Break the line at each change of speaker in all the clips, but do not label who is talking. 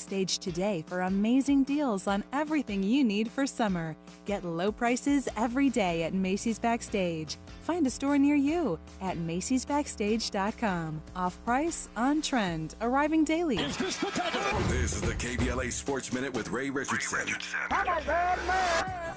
Backstage today for amazing deals on everything you need for summer. Get low prices every day at Macy's Backstage. Find a store near you at macy'sbackstage.com. Off price, on trend, arriving daily.
This is the KBLA Sports Minute with Ray Richardson.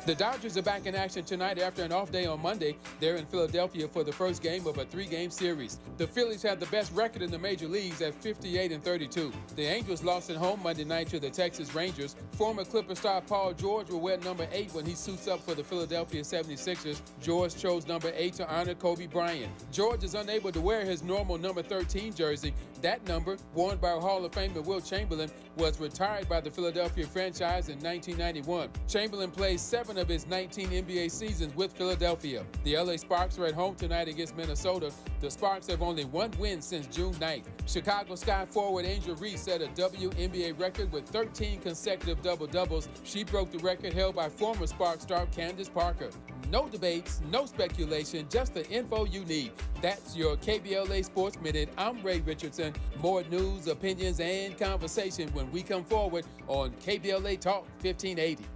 The Dodgers are back in action tonight after an off day on Monday. They're in Philadelphia for the first game of a 3-game series. The Phillies have the best record in the major leagues at 58-32. The Angels lost at home Monday night to the Texas Rangers. Former Clipper star Paul George will wear number 8 when he suits up for the Philadelphia 76ers. George chose number 8 to honor Kobe Bryant. George is unable to wear his normal number 13 jersey. That number, worn by Hall of Famer Wilt Chamberlain, was retired by the Philadelphia franchise in 1991. Chamberlain plays 7 of his 19 NBA seasons with Philadelphia. The LA Sparks are at home tonight against Minnesota. The Sparks have only one win since June 9th. Chicago Sky forward Angel Reese set a WNBA record with 13 consecutive double-doubles. She broke the record held by former Sparks star Candace Parker. No debates, no speculation, just the info you need. That's your KBLA Sports Minute. I'm Ray Richardson. More news, opinions, and conversation when we come forward on KBLA Talk 1580.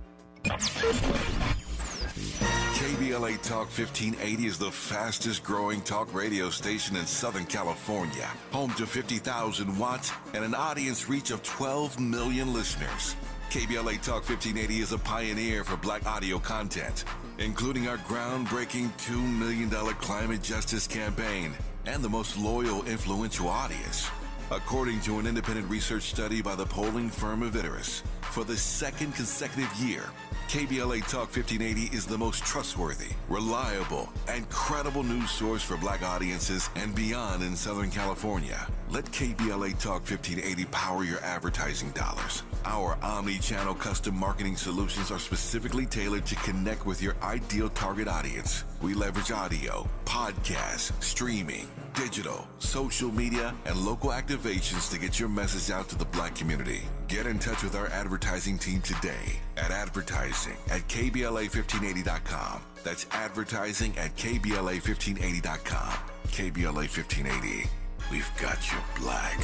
KBLA Talk 1580 is the fastest growing talk radio station in Southern California. Home to 50,000 watts and an audience reach of 12 million listeners. KBLA Talk 1580 is a pioneer for Black audio content, including our groundbreaking $2 million climate justice campaign and the most loyal, influential audience. According to an independent research study by the polling firm Aviterus, for the second consecutive year, KBLA Talk 1580 is the most trustworthy, reliable, and credible news source for Black audiences and beyond in Southern California. Let KBLA Talk 1580 power your advertising dollars. Our omni-channel custom marketing solutions are specifically tailored to connect with your ideal target audience. We leverage audio, podcasts, streaming, digital, social media, and local activations to get your message out to the Black community. Get in touch with our advertising team today at advertising@KBLA1580.com. That's advertising at KBLA1580.com. KBLA 1580. We've got you Black.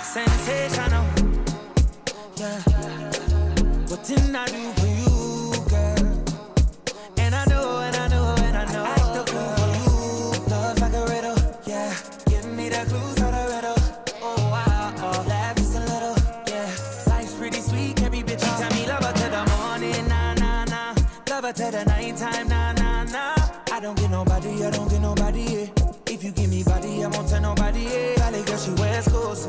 Sensational, yeah. What didn't I do for you, girl? And I know, and I know, and I know. Act the fool for you. Love like a riddle, yeah. Give me the clues to the riddle. Oh, wow, oh. Laugh just a little, yeah. Life's pretty sweet, can't be bitchy. Tell me love her to the morning, nah, nah, nah. Love her to the nighttime, nah, nah, nah. I don't get nobody, yeah. If you give me body, I won't tell nobody, yeah. Valley girl, she wears clothes.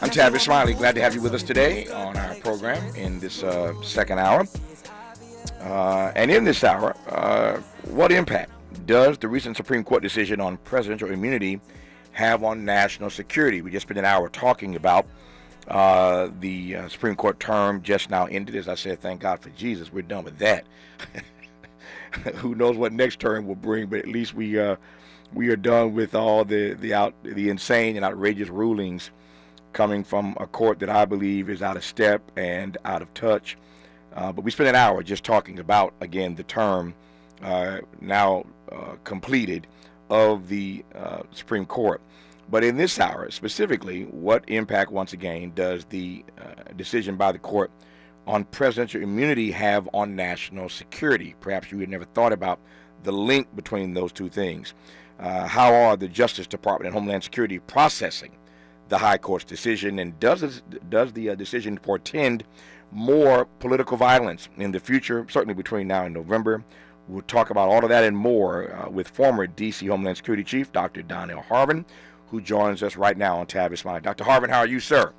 I'm Tavis Smiley. Glad to have you with us today on our program in this second hour. And in this hour, what impact does the recent Supreme Court decision on presidential immunity have on national security? We just spent an hour talking about the Supreme Court term just now ended. As I said, thank God for Jesus, we're done with that. Who knows what next term will bring, but at least we are done with all the insane and outrageous rulings coming from a court that I believe is out of step and out of touch. But we spent an hour just talking about, again, the term now completed of the Supreme Court. But in this hour, specifically, what impact, once again, does the decision by the court on presidential immunity have on national security? Perhaps you had never thought about the link between those two things. How are the Justice Department and Homeland Security processing the High Court's decision, and does the decision portend more political violence in the future, certainly between now and November? We'll talk about all of that and more with former D.C. Homeland Security Chief Dr. Donnell Harvin, who joins us right now on Tavis Smiley. Dr. Harvin, how are you, sir?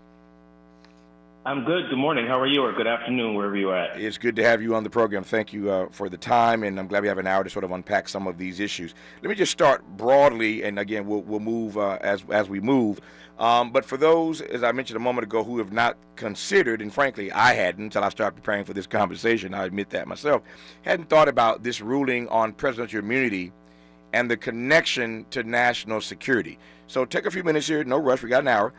I'm good. Good morning. How are you? Or good afternoon, wherever you're at.
It's good to have you on the program. Thank you for the time, and I'm glad we have an hour to sort of unpack some of these issues. Let me just start broadly, and again, we'll move as we move. But for those, as I mentioned a moment ago, who have not considered, and frankly, I hadn't until I started preparing for this conversation, I admit that myself, hadn't thought about this ruling on presidential immunity and the connection to national security. So take a few minutes here, no rush, we got an hour.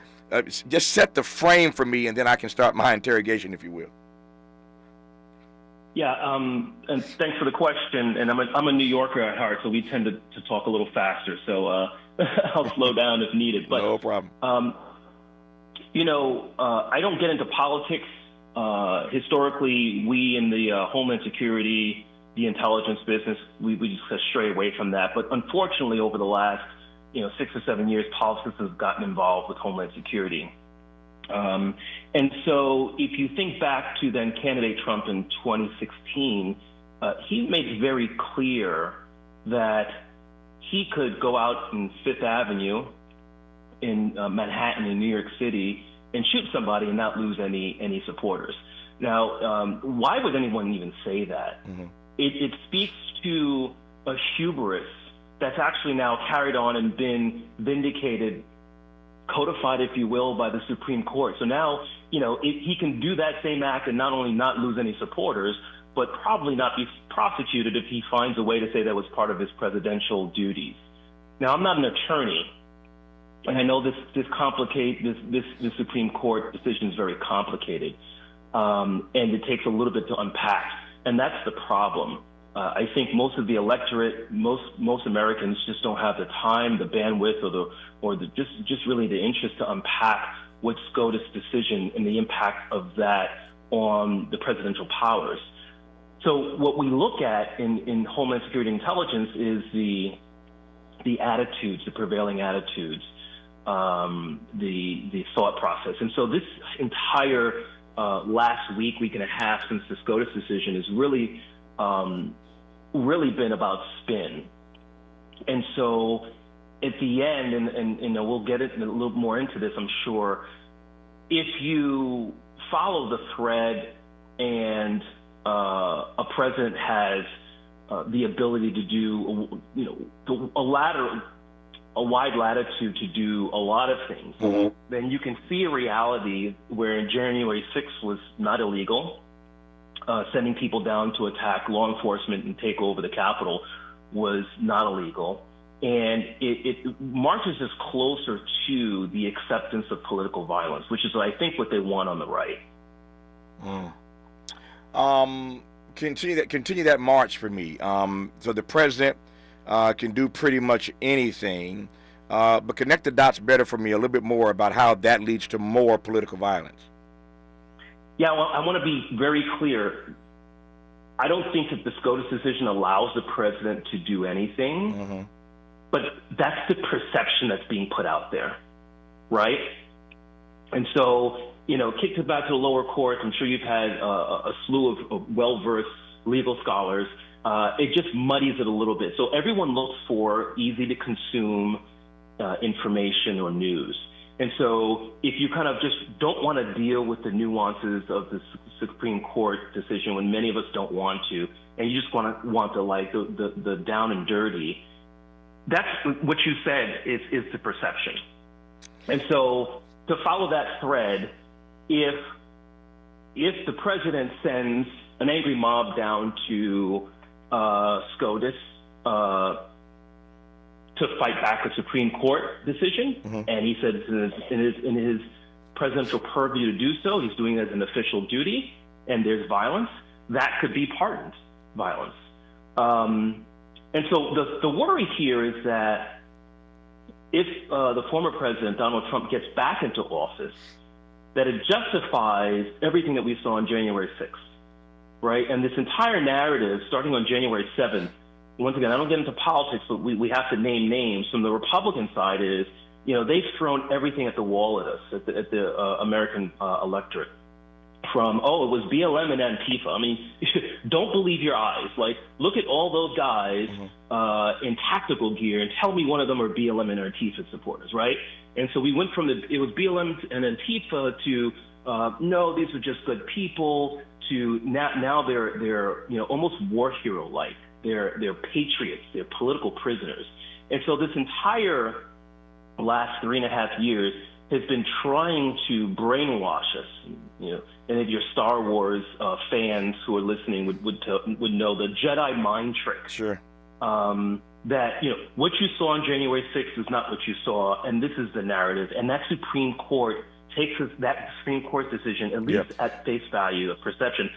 Just set the frame for me, and then I can start my interrogation, if you will.
Yeah, and thanks for the question. And I'm a New Yorker at heart, so we tend to talk a little faster. So I'll slow down if needed. But,
no problem.
I don't get into politics. Historically, we in the Homeland Security, the intelligence business, we just stray away from that. But unfortunately, over the last 6 or 7 years, politics has gotten involved with Homeland Security. And so if you think back to then candidate Trump in 2016, he made it very clear that he could go out in Fifth Avenue in Manhattan in New York City and shoot somebody and not lose any supporters. Now, why would anyone even say that? Mm-hmm. It speaks to a hubris that's actually now carried on and been vindicated, codified, if you will, by the Supreme Court. So now, he can do that same act and not only not lose any supporters, but probably not be prosecuted if he finds a way to say that was part of his presidential duties. Now, I'm not an attorney, and I know this Supreme Court decision is very complicated, and it takes a little bit to unpack, and that's the problem. I think most of the electorate, most Americans just don't have the time, the bandwidth, or just really the interest to unpack what SCOTUS decision and the impact of that on the presidential powers. So what we look at in Homeland Security Intelligence is the attitudes, the prevailing attitudes, the thought process. And so this entire last week and a half since the SCOTUS decision is really been about spin. And so at the end, and we'll get it a little more into this, I'm sure, if you follow the thread and a president has the ability to do, a wide latitude to do a lot of things, mm-hmm. then you can see a reality where January 6th was not illegal. Sending people down to attack law enforcement and take over the Capitol was not illegal. And it marches us closer to the acceptance of political violence, which is, I think, what they want on the right.
Continue that march for me. So the president can do pretty much anything, but connect the dots better for me a little bit more about how that leads to more political violence.
Yeah, well, I want to be very clear. I don't think that the SCOTUS decision allows the president to do anything, mm-hmm. but that's the perception that's being put out there, right? And so, kick it back to the lower courts. I'm sure you've had a slew of well-versed legal scholars. It just muddies it a little bit. So everyone looks for easy-to-consume information or news. And so if you kind of just don't want to deal with the nuances of the Supreme Court decision, when many of us don't want to, and you just want the down and dirty, that's what you said is the perception. And so to follow that thread, if the president sends an angry mob down to SCOTUS to fight back a Supreme Court decision, mm-hmm. and he said in his presidential purview to do so, he's doing it as an official duty, and there's violence, that could be pardoned violence. And so the worry here is that if the former president, Donald Trump, gets back into office, that it justifies everything that we saw on January 6th, right? And this entire narrative, starting on January 7th, once again, I don't get into politics, but we have to name names. From the Republican side is, they've thrown everything at the wall at us, at the American electorate. From, it was BLM and Antifa. I mean, don't believe your eyes. Like, look at all those guys mm-hmm. In tactical gear and tell me one of them are BLM and Antifa supporters, right? And so we went from it was BLM and Antifa to no, these are just good people, to now they're almost war hero like. They're patriots. They're political prisoners. And so this entire last 3.5 years has been trying to brainwash us. And if your Star Wars fans who are listening would know the Jedi mind trick.
Sure.
That what you saw on January 6th is not what you saw, and this is the narrative. And that Supreme Court that Supreme Court decision, at least at face value of perception,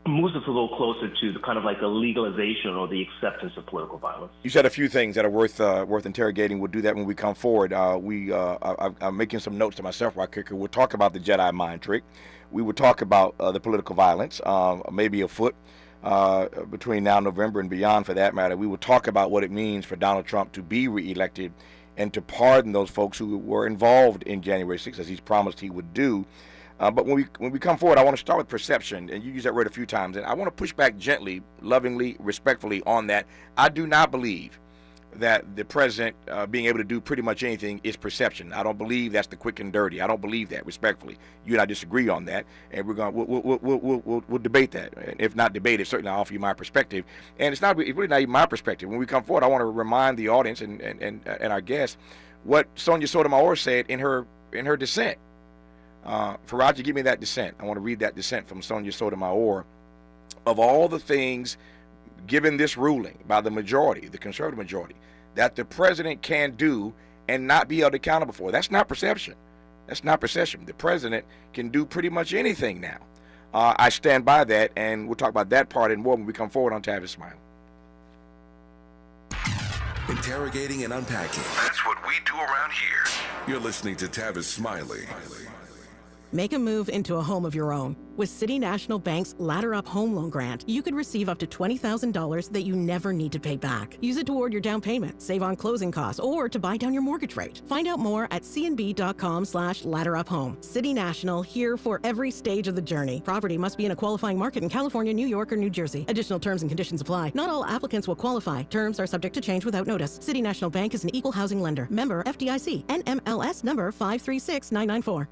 moves us a little closer to the kind of like the legalization or the acceptance of political violence.
You said a few things that are worth interrogating. We'll do that when we come forward. I'm making some notes to myself right quick. We'll talk about the Jedi mind trick. We will talk about the political violence, maybe afoot between now and November and beyond, for that matter. We will talk about what it means for Donald Trump to be reelected and to pardon those folks who were involved in January 6th, as he's promised he would do. But when we come forward, I want to start with perception, and you use that word a few times, and I want to push back gently, lovingly, respectfully on that. I do not believe that the president being able to do pretty much anything is perception. I don't believe that's the quick and dirty. I don't believe that, respectfully. You and I disagree on that, and we'll debate that. And if not debate it, certainly I'll offer you my perspective. And it's really not even my perspective. When we come forward, I want to remind the audience and our guests what Sonia Sotomayor said in her dissent. Faraji, give me that dissent. I want to read that dissent from Sonia Sotomayor. Of all the things given this ruling by the majority, the conservative majority, that the president can do and not be held accountable for, that's not perception. That's not perception. The president can do pretty much anything now. I stand by that, and we'll talk about that part and more when we come forward on Tavis Smiley.
Interrogating and unpacking. That's what we do around here. You're listening to Tavis Smiley.
Make a move into a home of your own. With City National Bank's Ladder Up Home Loan Grant, you could receive up to $20,000 that you never need to pay back. Use it toward your down payment, save on closing costs, or to buy down your mortgage rate. Find out more at cnb.com/ladderuphome. City National, here for every stage of the journey. Property must be in a qualifying market in California, New York, or New Jersey. Additional terms and conditions apply. Not all applicants will qualify. Terms are subject to change without notice. City National Bank is an equal housing lender. Member FDIC. NMLS number 536994.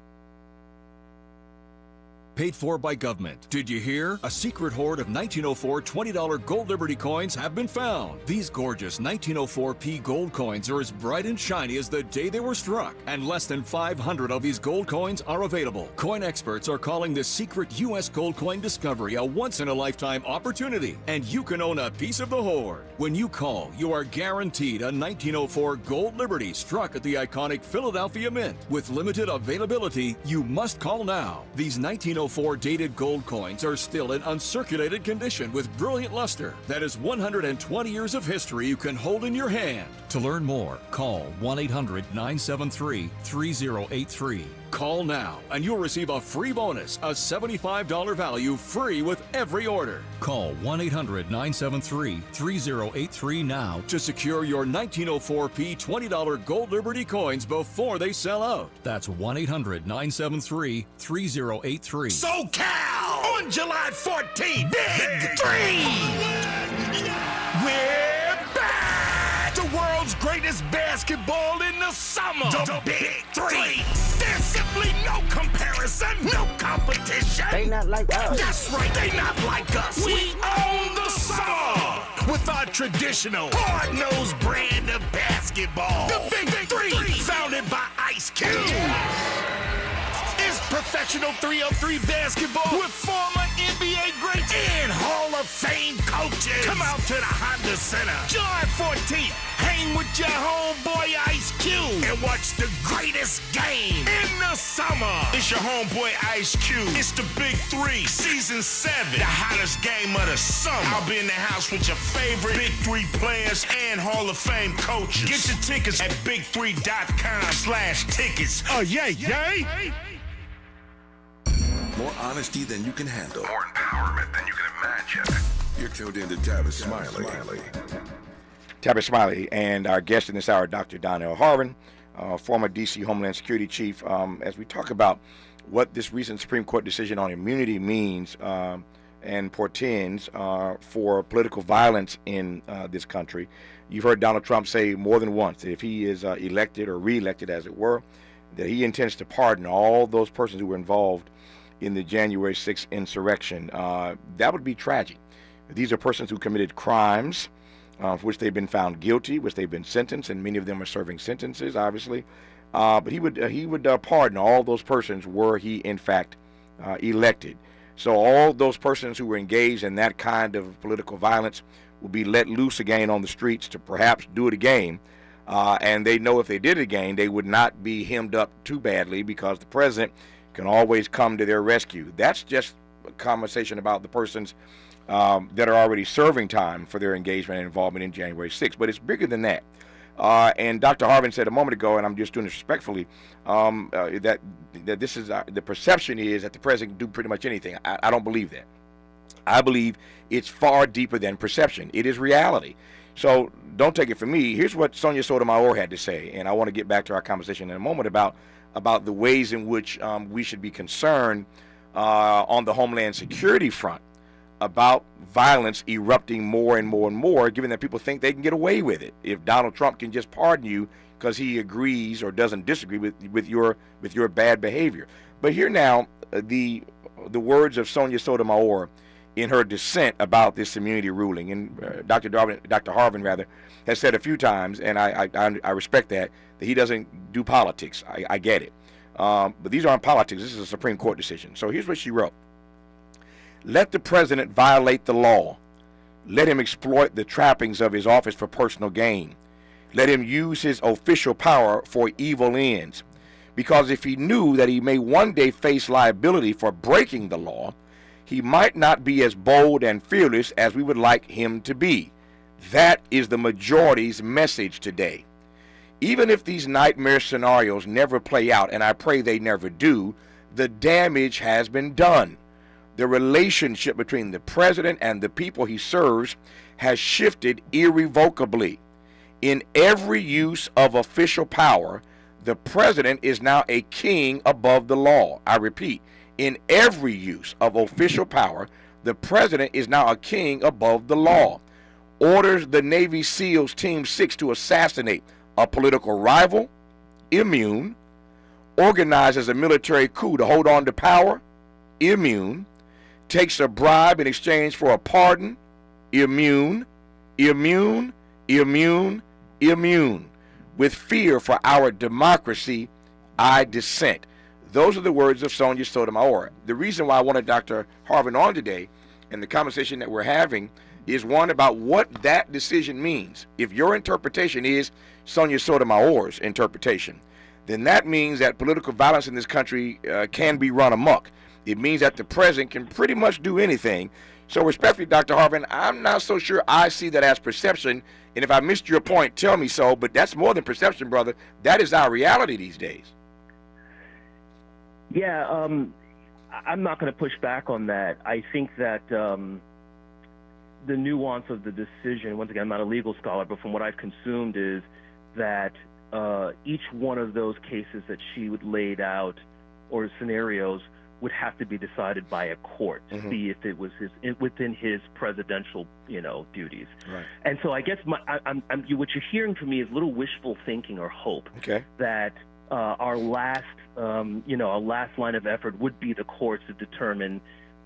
Paid for by government. Did you hear? A secret hoard of 1904 $20 Gold Liberty coins have been found. These gorgeous 1904p gold coins are as bright and shiny as the day they were struck, and less than 500 of these gold coins are available. Coin experts are calling this secret U.S. gold coin discovery a once-in-a-lifetime opportunity, and you can own a piece of the hoard. When you call, you are guaranteed a 1904 Gold Liberty struck at the iconic Philadelphia Mint. With limited availability, you must call now. These 1904 dated gold coins are still in uncirculated condition with brilliant luster. That is 120 years of history you can hold in your hand. To learn more, call 1-800-973-3083. Call now and you'll receive a free bonus, a $75 value free with every order. Call 1-800-973-3083 now to secure your 1904p $20 Gold Liberty coins before they sell out. That's 1-800-973-3083.
SoCal on July 14th. Big 3. We're back. The world's greatest basketball in the summer. The Big 3. There's simply no comparison, no competition.
They not like us.
That's right, they not like us. We own the summer with our traditional hard-nosed brand of basketball. The Big 3, founded by Ice Cube. It's professional 303 basketball with former NBA greats and Hall of Fame coaches. Come out to the Honda Center July 14th. Hang with your homeboy Ice Cube and watch the greatest game in the summer. It's your homeboy Ice Cube. It's the Big 3, Season 7. The hottest game of the summer. I'll be in the house with your favorite Big 3 players and Hall of Fame coaches. Get your tickets at big3.com/tickets. Oh, yay.
More honesty than you can handle. More empowerment than you can imagine. You're tuned in to Tavis Smiley.
Tavis Smiley, and our guest in this hour, Dr. Donnell Harvin, former D.C. Homeland Security Chief, as we talk about what this recent Supreme Court decision on immunity means and portends for political violence in this country. You've heard Donald Trump say more than once that if he is elected or reelected, as it were, that he intends to pardon all those persons who were involved in the January 6th insurrection. That would be tragic. These are persons who committed crimes for which they've been found guilty, which they've been sentenced, and many of them are serving sentences, obviously. But he would pardon all those persons were he, in fact, elected. So all those persons who were engaged in that kind of political violence will be let loose again on the streets to perhaps do it again. And they know if they did it again, they would not be hemmed up too badly because the president can always come to their rescue. That's just a conversation about the persons that are already serving time for their engagement and involvement in January 6th. But it's bigger than that. And Dr. Harvin said a moment ago, and I'm just doing this respectfully, that this is the perception is that the president can do pretty much anything. I don't believe that. I believe it's far deeper than perception. It is reality. So don't take it from me. Here's what Sonia Sotomayor had to say, and I want to get back to our conversation in a moment about the ways in which we should be concerned on the Homeland Security front about violence erupting more and more and more, given that people think they can get away with it. If Donald Trump can just pardon you because he agrees or doesn't disagree with your bad behavior. But here now, the words of Sonia Sotomayor in her dissent about this immunity ruling, and Dr. Harvin has said a few times, and I respect that he doesn't do politics. I get it. But these aren't politics. This is a Supreme Court decision. So here's what she wrote. Let the president violate the law. Let him exploit the trappings of his office for personal gain. Let him use his official power for evil ends. Because if he knew that he may one day face liability for breaking the law, he might not be as bold and fearless as we would like him to be. That is the majority's message today. Even if these nightmare scenarios never play out, and I pray they never do, the damage has been done. The relationship between the president and the people he serves has shifted irrevocably. In every use of official power, the president is now a king above the law. I repeat, in every use of official power, the president is now a king above the law. Orders the Navy SEALs Team 6 to assassinate a political rival, immune. Organizes a military coup to hold on to power, immune. Takes a bribe in exchange for a pardon, immune, immune, immune, immune. With fear for our democracy, I dissent. Those are the words of Sonia Sotomayor. The reason why I wanted Dr. Harvin on today and the conversation that we're having is one about what that decision means. If your interpretation is Sonia Sotomayor's interpretation, then that means that political violence in this country can be run amok. It means that the president can pretty much do anything. So respectfully, Dr. Harvin, I'm not so sure I see that as perception. And if I missed your point, tell me so. But that's more than perception, brother. That is our reality these days.
Yeah, I'm not going to push back on that. I think that the nuance of the decision, once again, I'm not a legal scholar, but from what I've consumed is that each one of those cases that she would laid out or scenarios would have to be decided by a court to see if it was within his presidential, duties. Right. And so I guess what you're hearing from me is a little wishful thinking or hope that our last line of effort would be the courts to determine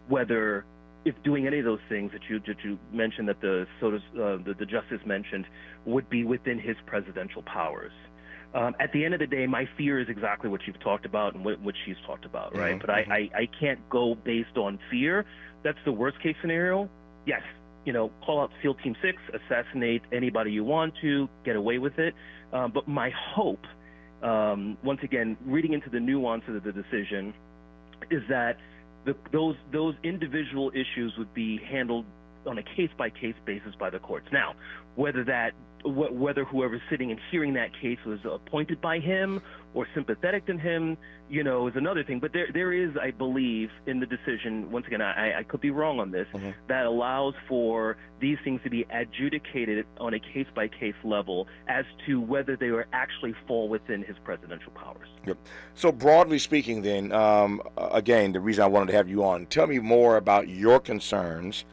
whether, if doing any of those things that you mentioned, that the justice mentioned, would be within his presidential powers. At the end of the day, my fear is exactly what you've talked about and what she's talked about, right? But I can't go based on fear. That's the worst case scenario. Yes, call out SEAL Team 6, assassinate anybody you want to, get away with it. But my hope, once again, reading into the nuances of the decision, is that those individual issues would be handled on a case-by-case basis by the courts. Now, whether whoever's sitting and hearing that case was appointed by him or sympathetic to him, is another thing. But there is, I believe, in the decision, once again, I could be wrong on this, that allows for these things to be adjudicated on a case-by-case level as to whether they will actually fall within his presidential powers.
Yep. So broadly speaking then, again, the reason I wanted to have you on, tell me more about your concerns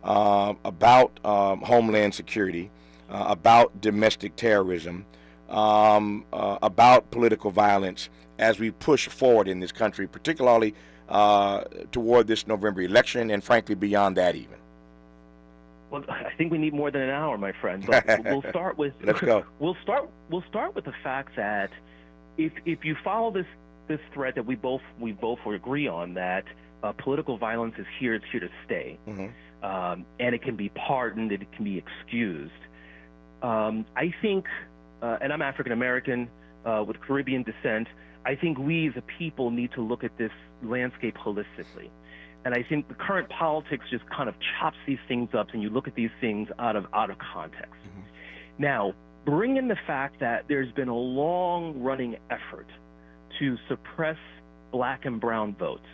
about Homeland Security, about domestic terrorism, about political violence as we push forward in this country, particularly toward this November election and, frankly, beyond that even?
Well, I think we need more than an hour, my friend. But we'll start with
Let's go.
We'll start with the fact that if you follow this thread that we both agree on, that political violence is here, it's here to stay, and it can be pardoned, it can be excused. I think, and I'm African American with Caribbean descent, I think we as a people need to look at this landscape holistically. And I think the current politics just kind of chops these things up, and you look at these things out of context. Now, bring in the fact that there's been a long-running effort to suppress black and brown votes.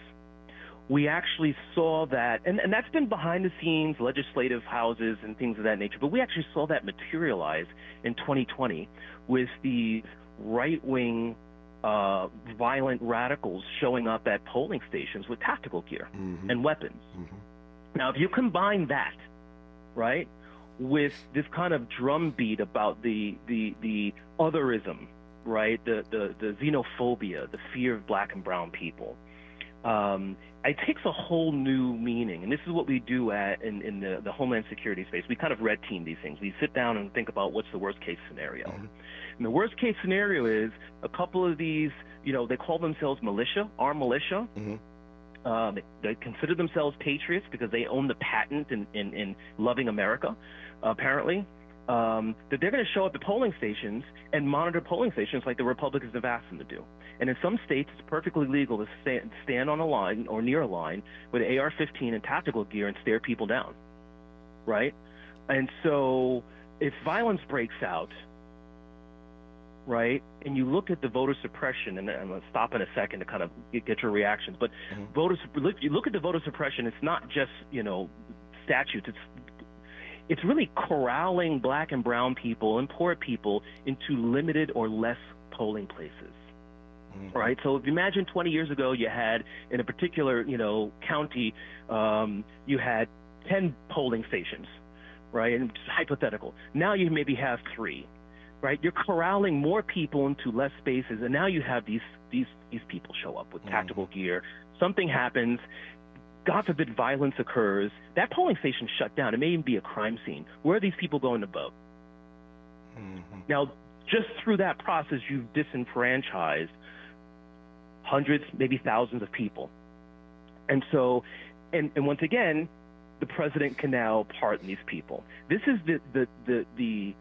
We actually saw that, and that's been behind the scenes, legislative houses and things of that nature, but we actually saw that materialize in 2020 with these right-wing violent radicals showing up at polling stations with tactical gear and weapons. Now, if you combine that, right, with this kind of drumbeat about the otherism, right, the xenophobia, the fear of black and brown people, it takes a whole new meaning. And this is what we do in the Homeland Security space. We kind of red team these things. We sit down and think about what's the worst case scenario. And the worst case scenario is a couple of these, they call themselves militia, armed militia. They consider themselves patriots because they own the patent in loving America, apparently. That they're going to show up at polling stations and monitor polling stations like the Republicans have asked them to do. And in some states, it's perfectly legal to stand on a line or near a line with an AR-15 and tactical gear and stare people down, right? And so if violence breaks out, right, and you look at the voter suppression, and I'm going to stop in a second to kind of get your reactions, but you look at the voter suppression, it's not just, statutes, it's really corralling black and brown people and poor people into limited or less polling places. Right? So if you imagine 20 years ago you had, in a particular, county, you had 10 polling stations, right? And it's hypothetical. Now you maybe have 3, right? You're corralling more people into less spaces, and now you have these people show up with tactical gear. Something happens. God forbid violence occurs, that polling station shut down. It may even be a crime scene. Where are these people going to vote? Now, just through that process, you've disenfranchised hundreds, maybe thousands of people. And so, and once again, the president can now pardon these people. This is the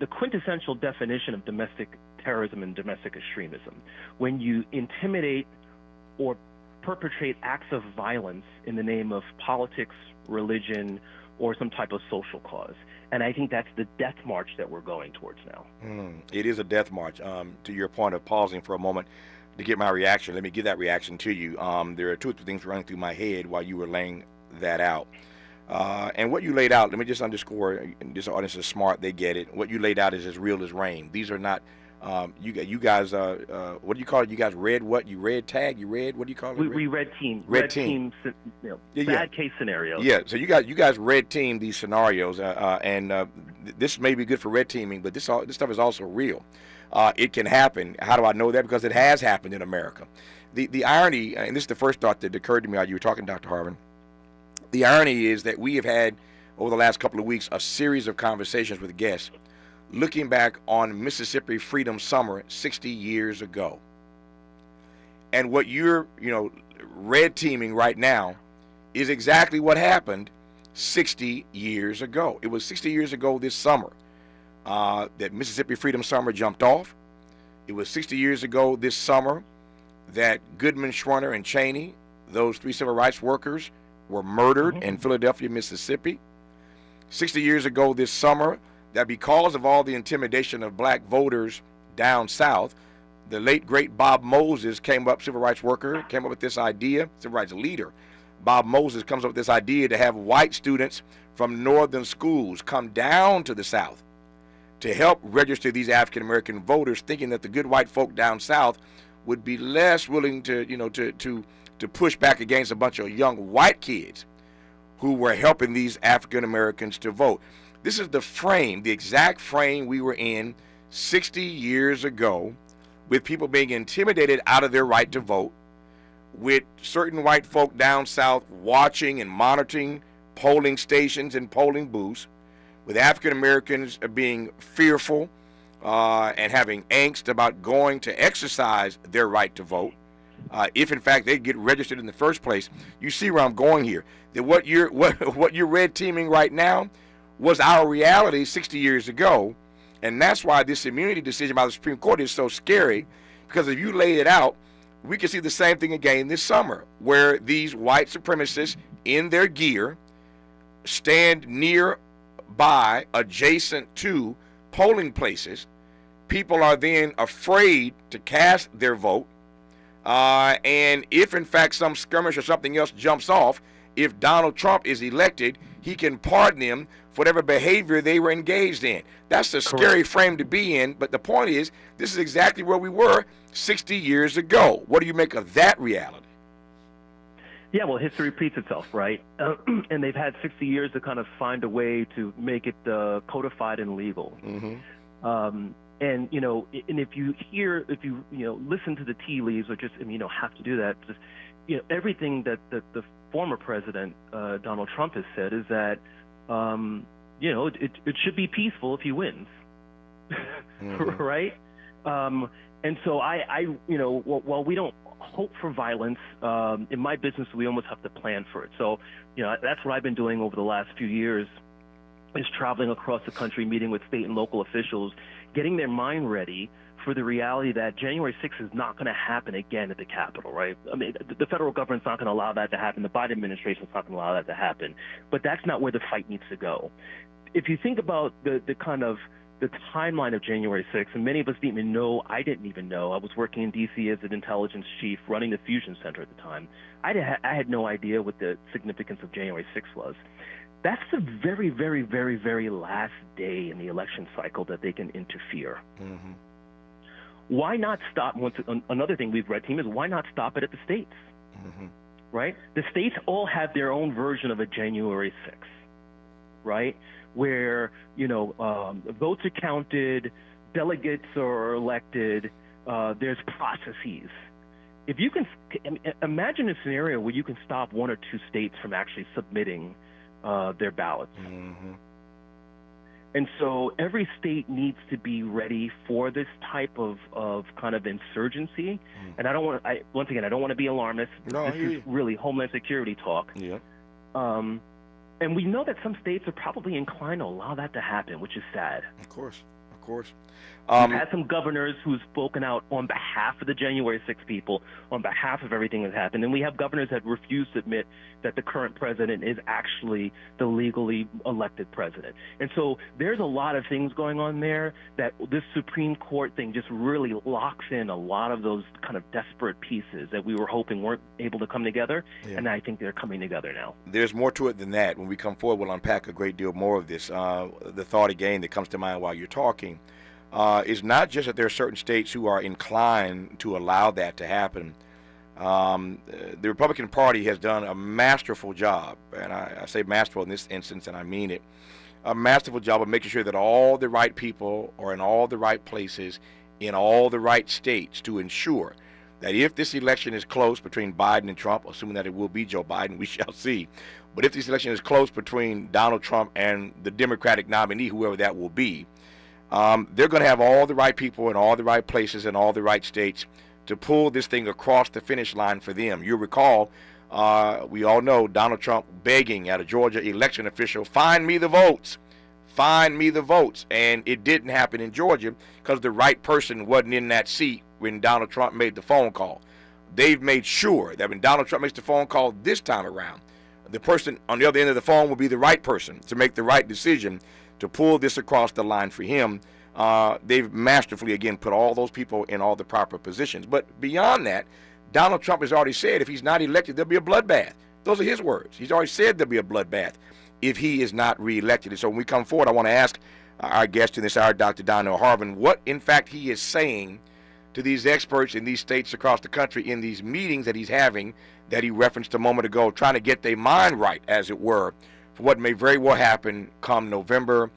quintessential definition of domestic terrorism and domestic extremism. When you intimidate or perpetrate acts of violence in the name of politics, religion, or some type of social cause. And I think that's the death march that we're going towards now.
It is a death march. To your point of pausing for a moment to get my reaction, let me give that reaction to you. There are 2 or 3 things running through my head while you were laying that out. And what you laid out, let me just underscore, this audience is smart, they get it. What you laid out is as real as rain. These are not, you guys, what do you call it? You guys read what? You read tag? You read, what do you call it?
We red team.
Red team.
Bad case scenarios.
Yeah, so you guys red team these scenarios, and this may be good for red teaming, but this stuff is also real. It can happen. How do I know that? Because it has happened in America. The irony, and this is the first thought that occurred to me while you were talking, Dr. Harvin, the irony is that we have had, over the last couple of weeks, a series of conversations with guests looking back on Mississippi Freedom Summer 60 years ago. And what you're, red teaming right now is exactly what happened 60 years ago. It was 60 years ago this summer that Mississippi Freedom Summer jumped off. It was 60 years ago this summer that Goodman, Schwerner, and Cheney, those 3 civil rights workers, were murdered in Philadelphia, Mississippi. 60 years ago this summer, that because of all the intimidation of black voters down south, the late, great Bob Moses civil rights worker, came up with this idea, civil rights leader. Bob Moses comes up with this idea to have white students from northern schools come down to the south to help register these African-American voters, thinking that the good white folk down south would be less willing to push back against a bunch of young white kids who were helping these African Americans to vote. This is the frame, the exact frame we were in 60 years ago with people being intimidated out of their right to vote, with certain white folk down south watching and monitoring polling stations and polling booths, with African Americans being fearful and having angst about going to exercise their right to vote, if in fact they get registered in the first place. You see where I'm going here. That what you're red teaming right now was our reality 60 years ago, and that's why this immunity decision by the Supreme Court is so scary, because if you lay it out, we can see the same thing again this summer, where these white supremacists in their gear stand nearby, adjacent to polling places. People are then afraid to cast their vote, and if in fact some skirmish or something else jumps off, if Donald Trump is elected, he can pardon them for whatever behavior they were engaged in. That's a scary frame to be in, but the point is, this is exactly where we were 60 years ago. What do you make of that reality?
Yeah, well, history repeats itself, right? And they've had 60 years to kind of find a way to make it codified and legal. Mm-hmm. And, you know, and if you listen to the tea leaves, or just, have to do that, just, everything that the former president, Donald Trump, has said is that, it should be peaceful if he wins. Mm-hmm. Right? And so while we don't hope for violence, in my business, we almost have to plan for it. So, that's what I've been doing over the last few years, is traveling across the country, meeting with state and local officials, getting their mind ready for the reality that January 6th is not going to happen again at the Capitol, right? I mean, the federal government's not going to allow that to happen. The Biden administration's not going to allow that to happen. But that's not where the fight needs to go. If you think about the timeline of January 6th, and many of us didn't even know, I didn't even know. I was working in D.C. as an intelligence chief running the Fusion Center at the time. I had no idea what the significance of January 6th was. That's the very, very, very, very last day in the election cycle that they can interfere. Mm-hmm. Why not stop? Another thing we've red team is, why not stop it at the states? Mm-hmm. Right? The states all have their own version of a January 6th, right? Where, votes are counted, delegates are elected, there's processes. If you can imagine a scenario where you can stop one or two states from actually submitting their ballots. Mm-hmm. And so every state needs to be ready for this type of kind of insurgency. Mm. And I don't want to be alarmist. No, this is really Homeland Security talk. Yeah. And we know that some states are probably inclined to allow that to happen, which is sad. Of course. We've had some governors who've spoken out on behalf of the January 6th people, on behalf of everything that's happened. And we have governors that refuse to admit that the current president is actually the legally elected president. And so there's a lot of things going on there that this Supreme Court thing just really locks in a lot of those kind of desperate pieces that we were hoping weren't able to come together. Yeah. And I think they're coming together now. There's more to it than that. When we come forward, we'll unpack a great deal more of this. The thought again that comes to mind while you're talking is not just that there are certain states who are inclined to allow that to happen. The Republican Party has done a masterful job, and I say masterful in this instance, and I mean it, a masterful job of making sure that all the right people are in all the right places in all the right states to ensure that if this election is close between Biden and Trump, assuming that it will be Joe Biden, we shall see, but if this election is close between Donald Trump and the Democratic nominee, whoever that will be, they're going to have all the right people in all the right places in all the right states to pull this thing across the finish line for them. You recall, we all know Donald Trump begging at a Georgia election official, find me the votes. And it didn't happen in Georgia because the right person wasn't in that seat when Donald Trump made the phone call. They've made sure that when Donald Trump makes the phone call this time around, the person on the other end of the phone will be the right person to make the right decision to pull this across the line for him. They've masterfully, again, put all those people in all the proper positions. But beyond that, Donald Trump has already said if he's not elected, there'll be a bloodbath. Those are his words. He's already said there'll be a bloodbath if he is not reelected. And so when we come forward, I want to ask our guest in this hour, Dr. Donnell Harvin, what, in fact, he is saying to these experts in these states across the country in these meetings that he's having that he referenced a moment ago, trying to get their mind right, as it were, for what may very well happen come November,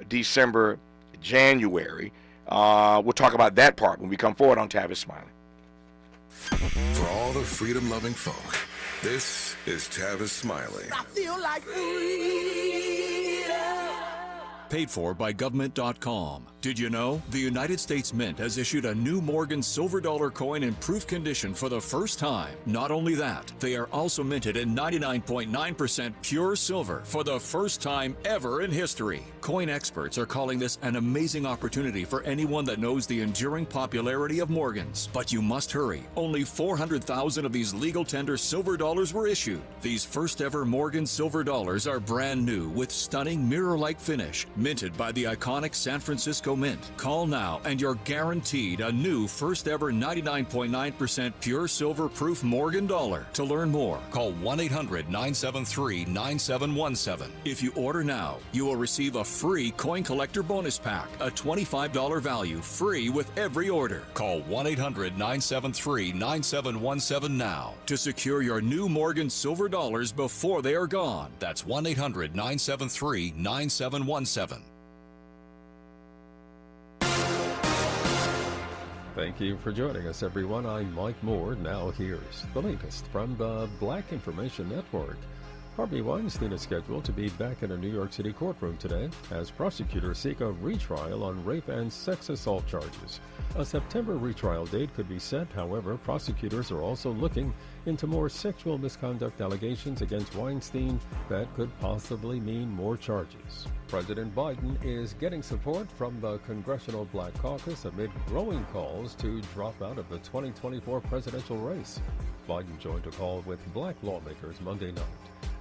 December, January.
We'll talk about that part when we come forward on Tavis Smiley.
For all the freedom-loving folk, this is Tavis Smiley.
I feel like freedom.
Paid for by government.com. Did you know the United States Mint has issued a new Morgan silver dollar coin in proof condition for the first time? Not only that, they are also minted in 99.9% pure silver for the first time ever in history. Coin experts are calling this an amazing opportunity for anyone that knows the enduring popularity of Morgans. But you must hurry. Only 400,000 of these legal tender silver dollars were issued. These first ever Morgan silver dollars are brand new with stunning mirror-like finish, minted by the iconic San Francisco Mint. Call now and you're guaranteed a new first ever 99.9% pure silver proof Morgan dollar. To learn more, call 1-800-973-9717. If you order now, you will receive a free coin collector bonus pack, a $25 value, free with every order. Call 1-800-973-9717 now to secure your new Morgan silver dollars before they are gone. That's 1-800-973-9717.
Thank you for joining us, everyone. I'm Mike Moore. Now here's the latest from the Black Information Network. Harvey Weinstein is scheduled to be back in a New York City courtroom today as prosecutors seek a retrial on rape and sex assault charges. A September retrial date could be set. However, prosecutors are also looking into more sexual misconduct allegations against Weinstein that could possibly mean more charges. President Biden is getting support from the Congressional Black Caucus amid growing calls to drop out of the 2024 presidential race. Biden joined a call with black lawmakers Monday night.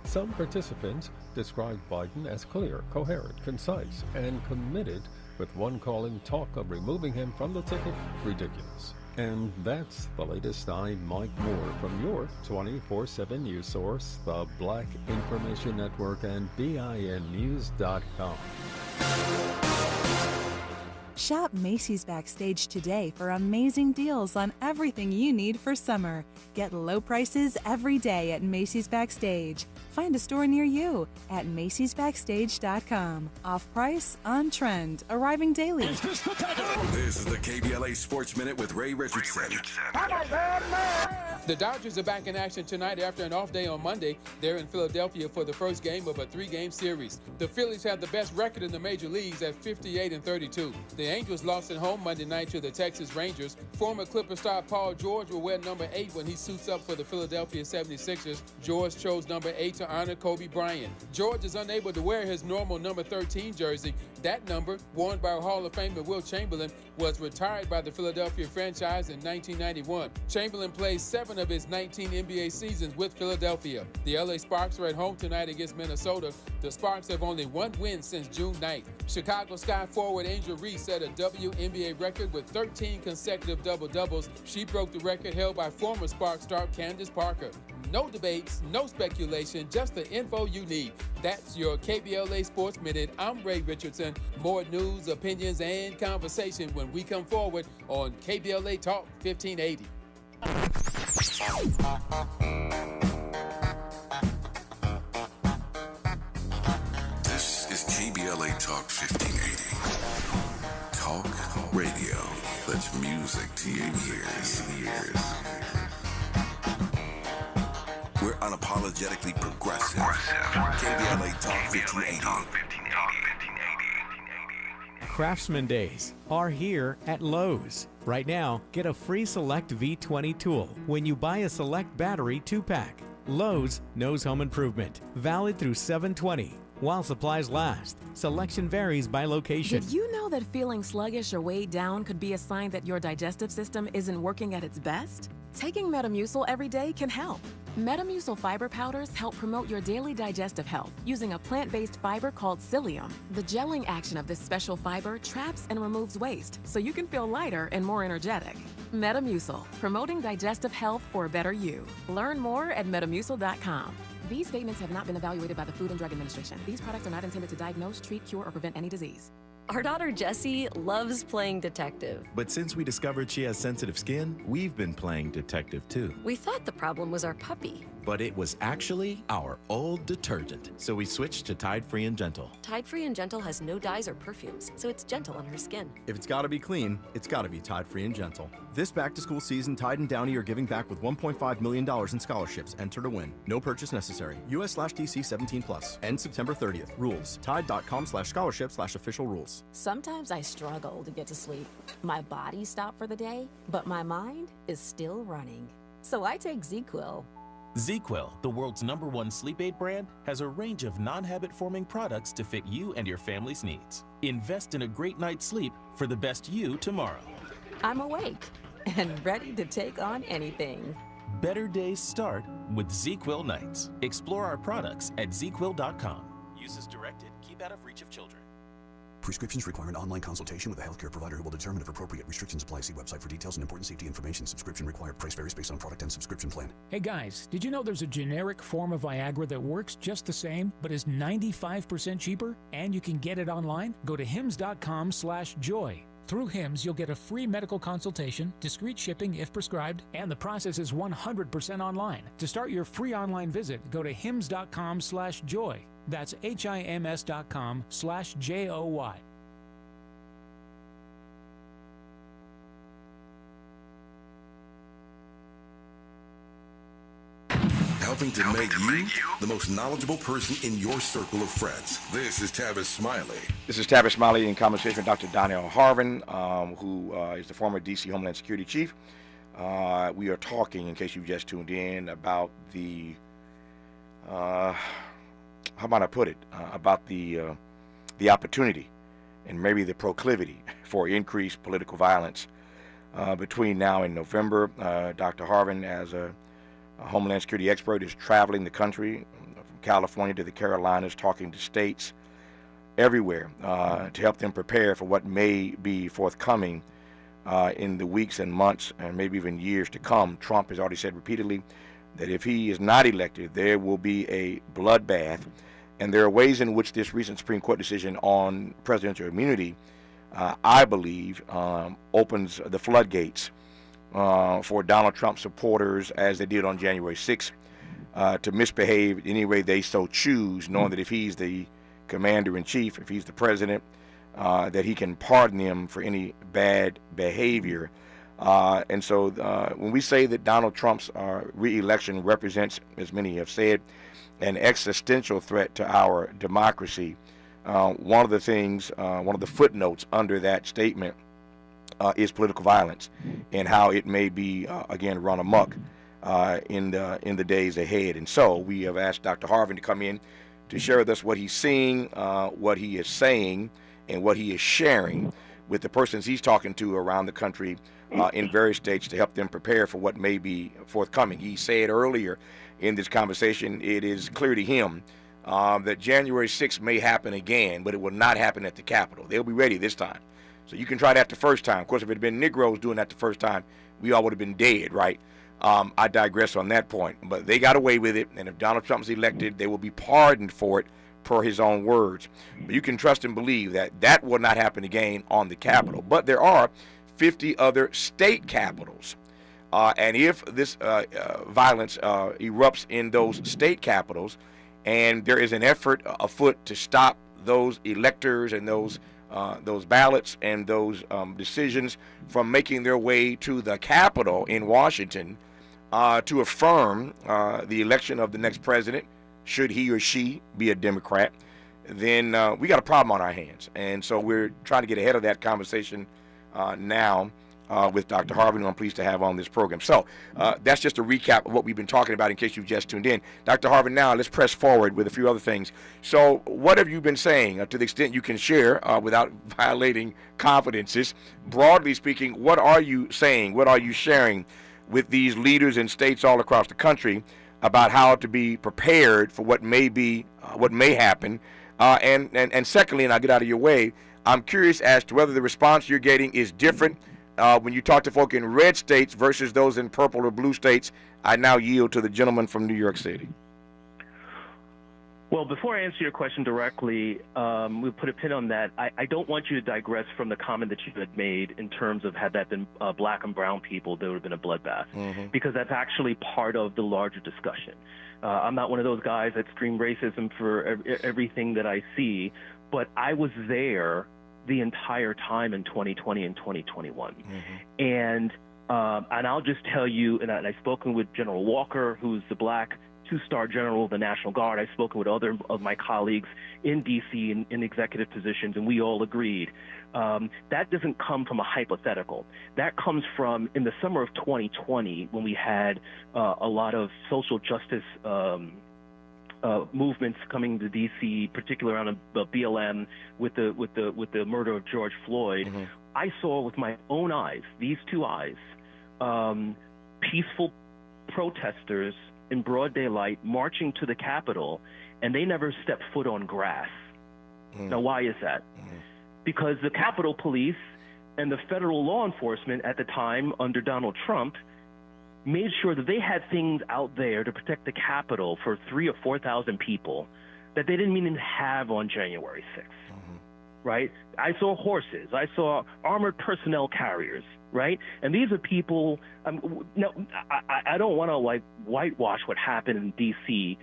Some participants described Biden as clear, coherent, concise, and committed, with one calling talk of removing him from the ticket ridiculous. And that's the latest. I'm Mike Moore from your 24/7 news source, the Black Information Network and BINnews.com.
Shop Macy's Backstage today for amazing deals on everything you need for summer. Get low prices every day at Macy's Backstage. Find a store near you at macy'sbackstage.com. Off price, on trend, arriving daily.
This is the KBLA Sports Minute with Ray Richardson.
The Dodgers are back in action tonight after an off day on Monday. They're in Philadelphia for the first game of a 3-game series. The Phillies have the best record in the major leagues at 58-32. The Angels lost at home Monday night to the Texas Rangers. Former Clipper star Paul George will wear number 8 when he suits up for the Philadelphia 76ers. George chose number 8 to honor Kobe Bryant. George is unable to wear his normal number 13 jersey. That number, worn by Hall of Famer Wilt Chamberlain, was retired by the Philadelphia franchise in 1991. Chamberlain plays 7 of his 19 NBA seasons with Philadelphia. The LA Sparks are at home tonight against Minnesota. The Sparks have only one win since June 9th. Chicago Sky forward Angel Reese set a WNBA record with 13 consecutive double-doubles. She broke the record held by former Sparks star Candace Parker. No debates, no speculation, just the info you need. That's your KBLA Sports Minute. I'm Ray Richardson. More news, opinions, and conversation when we come forward on KBLA Talk 1580.
This is KBLA Talk 1580. Talk radio. That's music to your ears. We're unapologetically progressive. KBLA Talk 1580.
Craftsman Days are here at Lowe's. Right now, get a free Select V20 tool when you buy a Select battery 2-pack. Lowe's knows home improvement. Valid through 7/20. While supplies last. Selection varies by location.
Did you know that feeling sluggish or weighed down could be a sign that your digestive system isn't working at its best? Taking Metamucil every day can help. Metamucil fiber powders help promote your daily digestive health using a plant-based fiber called psyllium. The gelling action of this special fiber traps and removes waste so you can feel lighter and more energetic. Metamucil, promoting digestive health for a better you. Learn more at metamucil.com. These statements have not been evaluated by the Food and Drug Administration. These products are not intended to diagnose, treat, cure, or prevent any disease.
Our daughter Jessie loves playing detective.
But since we discovered she has sensitive skin, we've been playing detective too.
We thought the problem was our puppy.
But it was actually our old detergent. So we switched to Tide Free and Gentle.
Tide Free and Gentle has no dyes or perfumes, so it's gentle on her skin.
If it's gotta be clean, it's gotta be Tide Free and Gentle. This back-to-school season, Tide and Downey are giving back with $1.5 million in scholarships. Enter to win. No purchase necessary. US/DC 17+. End September 30th. Rules. Tide.com/scholarship/official rules.
Sometimes I struggle to get to sleep. My body stopped for the day, but my mind is still running. So I take ZQuil.
ZQuil, the world's #1 sleep aid brand, has a range of non-habit-forming products to fit you and your family's needs. Invest in a great night's sleep for the best you tomorrow.
I'm awake and ready to take on anything.
Better days start with ZQuil nights. Explore our products at ZQuil.com. Use as directed. Keep out of reach of children.
Prescriptions require an online consultation with a healthcare provider who will determine if appropriate. Restrictions apply. See website for details and important safety information. Subscription required. Price varies based on product and subscription plan.
Hey guys, did you know there's a generic form of Viagra that works just the same, but is 95% cheaper? And you can get it online? Go to hims.com/joy. Through HIMS, you'll get a free medical consultation, discreet shipping if prescribed, and the process is 100% online. To start your free online visit, go to hims.com/joy. That's HIMS.com/JOY.
Helping to make you the most knowledgeable person in your circle of friends. This is Tavis Smiley.
This is Tavis Smiley in conversation with Dr. Donnell Harvin, who is the former D.C. Homeland Security Chief. We are talking, in case you've just tuned in, about the, how about I put it, about the opportunity and maybe the proclivity for increased political violence between now and November. Dr. Harvin, as a Homeland Security expert, is traveling the country from California to the Carolinas, talking to states everywhere to help them prepare for what may be forthcoming in the weeks and months and maybe even years to come. Trump has already said repeatedly that if he is not elected, there will be a bloodbath. And there are ways in which this recent Supreme Court decision on presidential immunity, I believe, opens the floodgates for Donald Trump supporters, as they did on January 6th, to misbehave any way they so choose, knowing that if he's the commander-in-chief, if he's the president, that he can pardon them for any bad behavior. And so when we say that Donald Trump's re-election represents, as many have said, an existential threat to our democracy, one of the things, one of the footnotes under that statement is political violence and how it may be, again, run amok in the days ahead. And so we have asked Dr. Harvin to come in to share with us what he's seeing, what he is saying, and what he is sharing with the persons he's talking to around the country in various states to help them prepare for what may be forthcoming. He said earlier in this conversation, it is clear to him that January 6th may happen again, but it will not happen at the Capitol. They'll be ready this time. So you can try that the first time. Of course, if it had been Negroes doing that the first time, we all would have been dead, right? I digress on that point. But they got away with it, and if Donald Trump's elected, they will be pardoned for it, per his own words. But you can trust and believe that that will not happen again on the Capitol. But there are 50 other state capitals. And if this violence erupts in those state capitals, and there is an effort afoot to stop those electors and those ballots and those decisions from making their way to the Capitol in Washington to affirm the election of the next president, should he or she be a Democrat, then we got a problem on our hands. And so we're trying to get ahead of that conversation now with Dr. Harvin, who I'm pleased to have on this program. So that's just a recap of what we've been talking about in case you've just tuned in. Dr. Harvin, now let's press forward with a few other things. So what have you been saying, to the extent you can share without violating confidences? Broadly speaking, what are you saying, what are you sharing with these leaders in states all across the country about how to be prepared for what may be, what may happen? And secondly, and I'll get out of your way, I'm curious as to whether the response you're getting is different when you talk to folk in red states versus those in purple or blue states. I now yield to the gentleman from New York City.
Well, before I answer your question directly, we'll put a pin on that. I don't want you to digress from the comment that you had made in terms of had that been black and brown people, there would have been a bloodbath, because that's actually part of the larger discussion. I'm not one of those guys that scream racism for everything that I see, but I was there the entire time in 2020 and 2021. And I'll just tell you, and I've spoken with General Walker, who's the black two-star general of the National Guard. I've spoken with other of my colleagues in D.C. in executive positions, and we all agreed. That doesn't come from a hypothetical. That comes from in the summer of 2020 when we had a lot of social justice movements coming to D.C., particularly around the BLM with the murder of George Floyd. I saw with my own eyes, these two eyes, peaceful protesters in broad daylight marching to the Capitol, and they never stepped foot on grass. Now, why is that? Because the Capitol Police and the federal law enforcement at the time under Donald Trump made sure that they had things out there to protect the Capitol for 3,000 or 4,000 people that they didn't even have on January 6th. Right? I saw horses. I saw armored personnel carriers. Right? And these are people. No, I don't want to like whitewash what happened in D.C.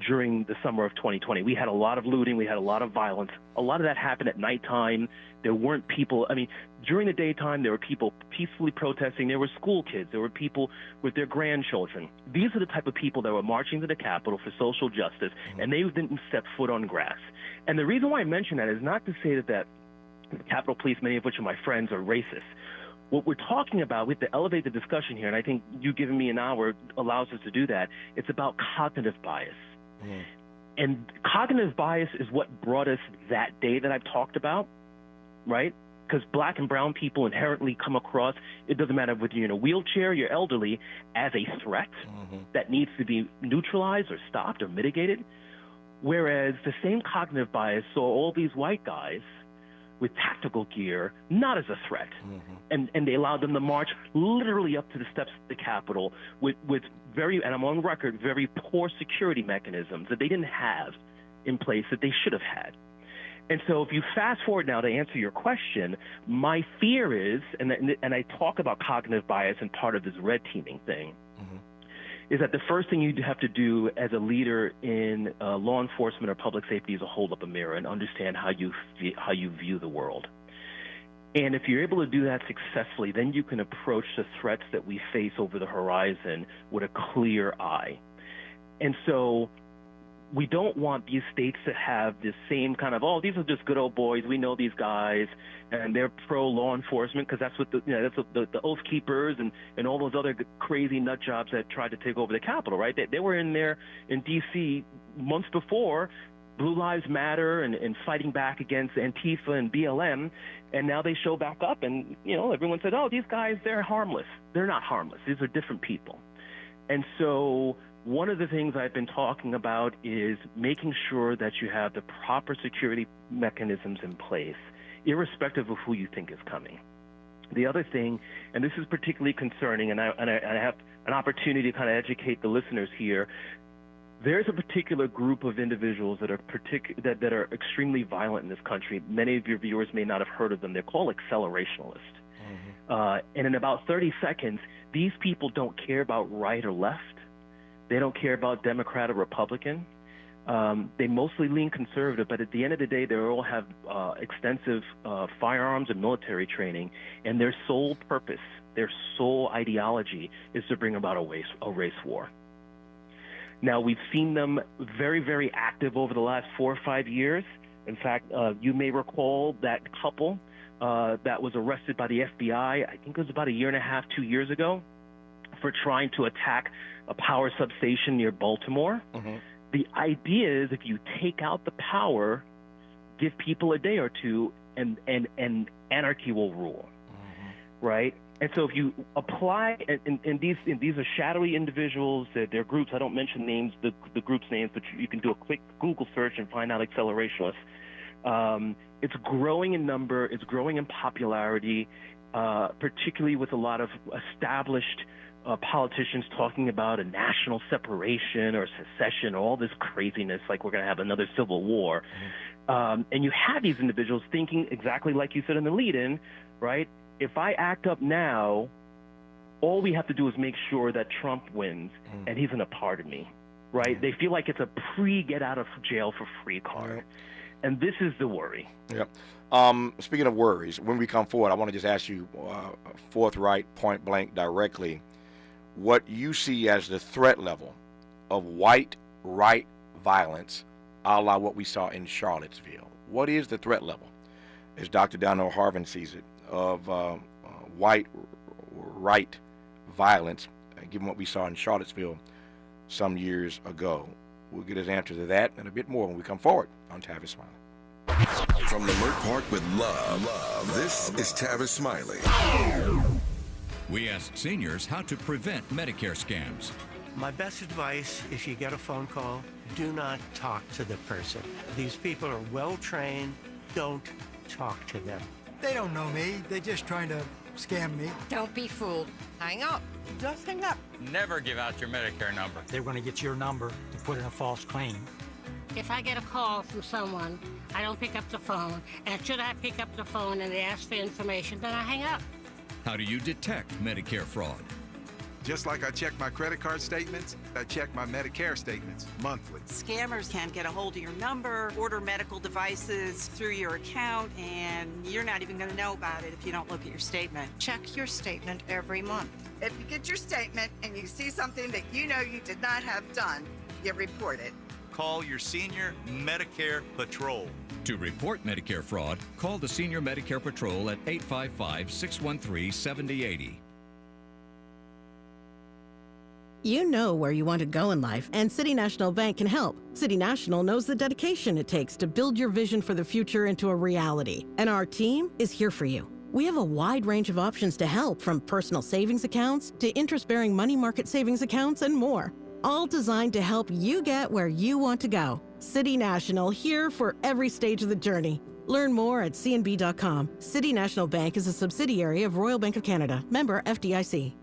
During the summer of 2020. We had a lot of looting. We had a lot of violence. A lot of that happened at nighttime. There weren't people. I mean, during the daytime, there were people peacefully protesting. There were school kids. There were people with their grandchildren. These are the type of people that were marching to the Capitol for social justice, and they didn't step foot on grass. And the reason why I mention that is not to say that the Capitol Police, many of which are my friends, are racist. What we're talking about, we have to elevate the discussion here, and I think you giving me an hour allows us to do that. It's about cognitive bias. And cognitive bias is what brought us that day that I've talked about, right? Because black and brown people inherently come across, it doesn't matter whether you're in a wheelchair, you're elderly, as a threat that needs to be neutralized or stopped or mitigated. Whereas the same cognitive bias saw all these white guys with tactical gear, not as a threat. And they allowed them to march literally up to the steps of the Capitol with very, and I'm on record, very poor security mechanisms that they didn't have in place that they should have had. And so if you fast forward now to answer your question, my fear is, and I talk about cognitive bias and part of this red teaming thing, is that the first thing you have to do as a leader in law enforcement or public safety is to hold up a mirror and understand how you view the world. And if you're able to do that successfully, then you can approach the threats that we face over the horizon with a clear eye. And so we don't want these states to have this same kind of, oh, these are just good old boys, we know these guys, and they're pro-law enforcement, because that's what that's what the Oath Keepers and all those other crazy nut jobs that tried to take over the Capitol, right? They were in there in D.C. months before Blue Lives Matter and fighting back against Antifa and BLM, and now they show back up, and, everyone said, oh, these guys, they're harmless. They're not harmless. These are different people. And so one of the things I've been talking about is making sure that you have the proper security mechanisms in place, irrespective of who you think is coming. The other thing, and this is particularly concerning, and I have an opportunity to kind of educate the listeners here, there's a particular group of individuals that are extremely violent in this country. Many of your viewers may not have heard of them. They're called accelerationalists. And in about 30 seconds, these people don't care about right or left. They don't care about Democrat or Republican. They mostly lean conservative, but at the end of the day, they all have extensive firearms and military training, and their sole purpose, their sole ideology is to bring about a race war. Now, we've seen them very, very active over the last 4 or 5 years. In fact, you may recall that couple that was arrested by the FBI, I think it was about 1.5 years, 2 years ago, for trying to attack a power substation near Baltimore. The idea is if you take out the power, give people a day or two, and anarchy will rule, right? And so if you apply, and these are shadowy individuals, they're groups. I don't mention names, the groups' names, but you can do a quick Google search and find out accelerationalists. It's growing in number. It's growing in popularity, particularly with a lot of established politicians talking about a national separation or secession or all this craziness, like we're going to have another civil war. And you have these individuals thinking exactly like you said in the lead-in, right? If I act up now, all we have to do is make sure that Trump wins, and he's going to pardon me, right? They feel like it's a pre-get-out-of-jail-for-free card. And this is the worry.
Yep. Speaking of worries, when we come forward, I want to just ask you forthright, point blank, directly, what you see as the threat level of white right violence, a la what we saw in Charlottesville. What is the threat level, as Dr. Donald Harvin sees it, of white right violence, given what we saw in Charlottesville some years ago? We'll get his answer to that and a bit more when we come forward on Tavis Smiley.
From Leimert Park with love, this is Tavis Smiley.
We asked seniors how to prevent Medicare scams.
My best advice, if you get a phone call, do not talk to the person. These people are well trained. Don't talk to them.
They don't know me. They're just trying to scam me.
Don't be fooled. Hang up. Just hang up.
Never give out your Medicare number.
They're going to get your number to put in a false claim.
If I get a call from someone, I don't pick up the phone. And should I pick up the phone and they ask for information, then I hang up.
How do you detect Medicare fraud?
Just like I check my credit card statements, I check my Medicare statements monthly.
Scammers can get a hold of your number, order medical devices through your account, and you're not even going to know about it if you don't look at your statement.
Check your statement every month.
If you get your statement and you see something that you know you did not have done, you report it.
Call your senior Medicare Patrol.
To report Medicare fraud, call the Senior Medicare Patrol at 855-613-7080.
You know where you want to go in life, and City National Bank can help. City National knows the dedication it takes to build your vision for the future into a reality, and our team is here for you. We have a wide range of options to help, from personal savings accounts to interest-bearing money market savings accounts and more, all designed to help you get where you want to go. City National, here for every stage of the journey. Learn more at cnb.com. City National Bank is a subsidiary of Royal Bank of Canada, member FDIC.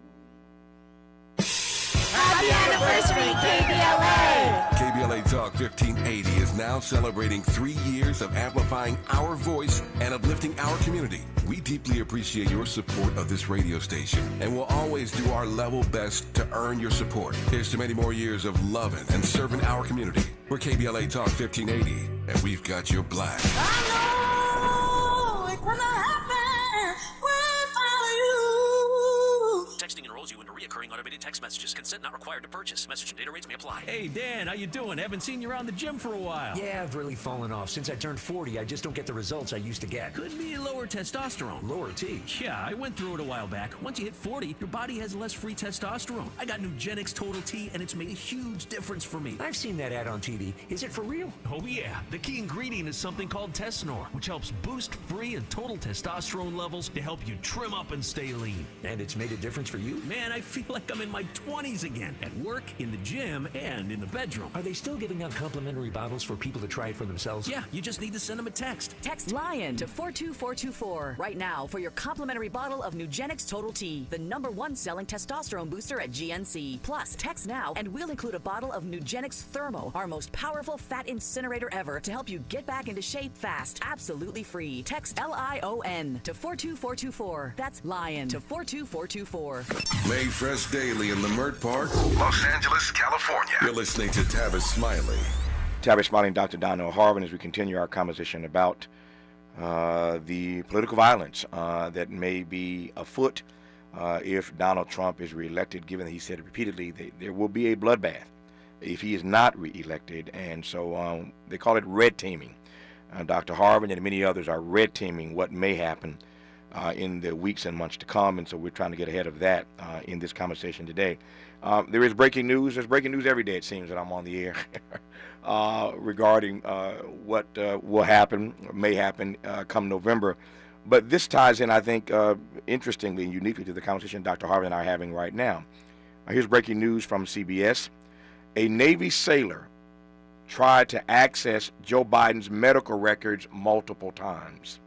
Happy anniversary, KBLA!
KBLA Talk 1580 is now celebrating 3 years of amplifying our voice and uplifting our community. We deeply appreciate your support of this radio station and will always do our level best to earn your support. Here's to many more years of loving and serving our community. We're KBLA Talk 1580, and we've got your black.
I know it's gonna happen without you.
Texting enrolls you into reoccurring automated text messages. Consent not required to purchase. Message and data rates may apply.
Hey, Dan, how you doing? Haven't seen you around the gym for a while.
Yeah, I've really fallen off. Since I turned 40, I just don't get the results I used to get.
Could be lower testosterone.
Lower T?
Yeah, I went through it a while back. Once you hit 40, your body has less free testosterone. I got Nugenix Total T, and it's made a huge difference for me.
I've seen that ad on TV. Is it for real?
Oh, yeah. The key ingredient is something called Tesnor, which helps boost free and total testosterone levels to help you trim up and stay lean.
And it's made a difference for you?
Man, I feel like I'm in my 20s again, at work, in the gym, and in the bedroom.
Are they still giving out complimentary bottles for people to try it for themselves?
Yeah, you just need to send them a text.
Text LION to 42424 right now for your complimentary bottle of Nugenix Total T, the #1 selling testosterone booster at GNC. Plus, text now and we'll include a bottle of Nugenix Thermo, our most powerful fat incinerator ever, to help you get back into shape fast, absolutely free. Text LION to 42424. That's LION to 42424.
Made fresh daily in Leimert Park, Los Angeles, California. You're listening to Tavis Smiley.
Tavis Smiley and Dr. Donald Harvin as we continue our conversation about the political violence that may be afoot if Donald Trump is reelected, given that he said repeatedly that there will be a bloodbath if he is not reelected. And so they call it red teaming. Dr. Harvin and many others are red teaming what may happen in the weeks and months to come, and so we're trying to get ahead of that in this conversation today. There is breaking news. There's breaking news every day, it seems, that I'm on the air regarding what will happen, or may happen come November. But this ties in, I think, interestingly and uniquely to the conversation Dr. Harvin and I are having right now. Here's breaking news from CBS. A Navy sailor tried to access Joe Biden's medical records multiple times.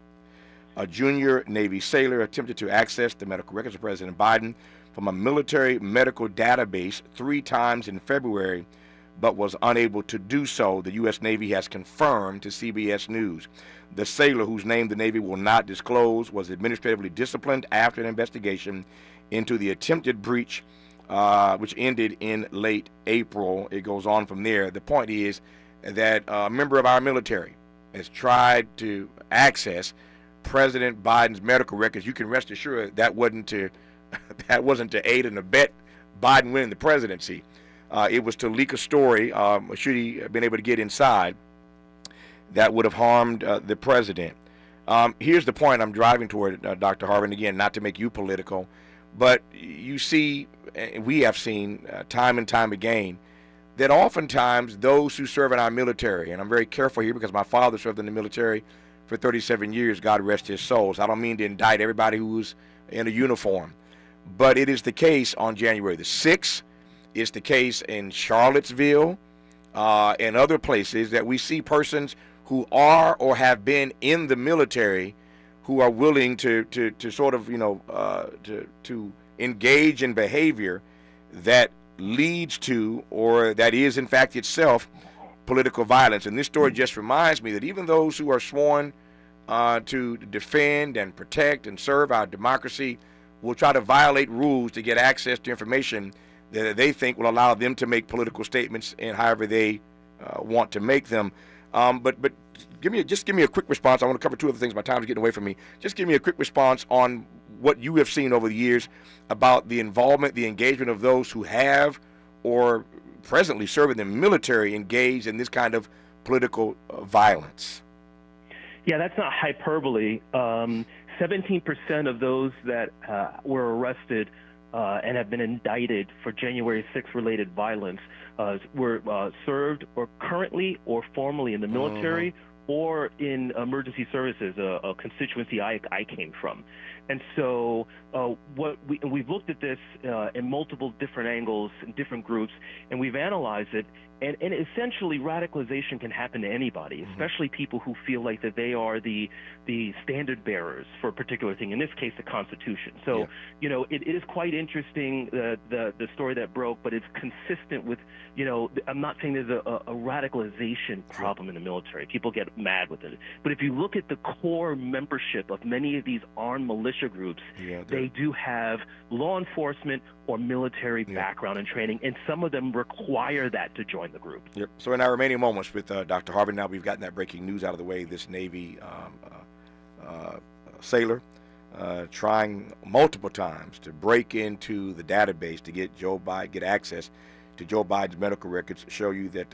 A junior Navy sailor attempted to access the medical records of President Biden from a military medical database 3 times in February, but was unable to do so, the U.S. Navy has confirmed to CBS News. The sailor, whose name the Navy will not disclose, was administratively disciplined after an investigation into the attempted breach, which ended in late April. It goes on from there. The point is that a member of our military has tried to access President Biden's medical records. You can rest assured that wasn't to aid and abet Biden winning the presidency. It was to leak a story, should he have been able to get inside, that would have harmed the president. Here's the point I'm driving toward, Dr. Harvin, again, not to make you political, but you see, and we have seen time and time again, that oftentimes those who serve in our military, and I'm very careful here because my father served in the military for 37 years, God rest his soul. So I don't mean to indict everybody who's in a uniform, but it is the case on January the 6th. It's the case in Charlottesville and other places that we see persons who are or have been in the military who are willing to sort of, to engage in behavior that leads to, or that is in fact itself, political violence. And this story just reminds me that even those who are sworn to defend and protect and serve our democracy will try to violate rules to get access to information that they think will allow them to make political statements and however they want to make them. But give me a quick response. I want to cover 2 other things. My time is getting away from me. Just give me a quick response on what you have seen over the years about the involvement, the engagement of those who have or presently serve in the military engaged in this kind of political violence.
Yeah, that's not hyperbole. 17% of those that were arrested and have been indicted for January 6th related violence were served or currently or formerly in the military or in emergency services, a constituency I came from. And so we've looked at this in multiple different angles and different groups, and we've analyzed it. And essentially, radicalization can happen to anybody, especially people who feel like that they are the standard bearers for a particular thing. In this case, the Constitution. So, it is quite interesting the story that broke, but it's consistent with, I'm not saying there's a radicalization problem in the military. People get mad with it, but if you look at the core membership of many of these armed militia groups, they do have law enforcement or military background and training, and some of them require that to join the group.
Yep. So in our remaining moments with Dr. Harvin, now we've gotten that breaking news out of the way. This Navy sailor trying multiple times to break into the database to get access to Joe Biden's medical records show you that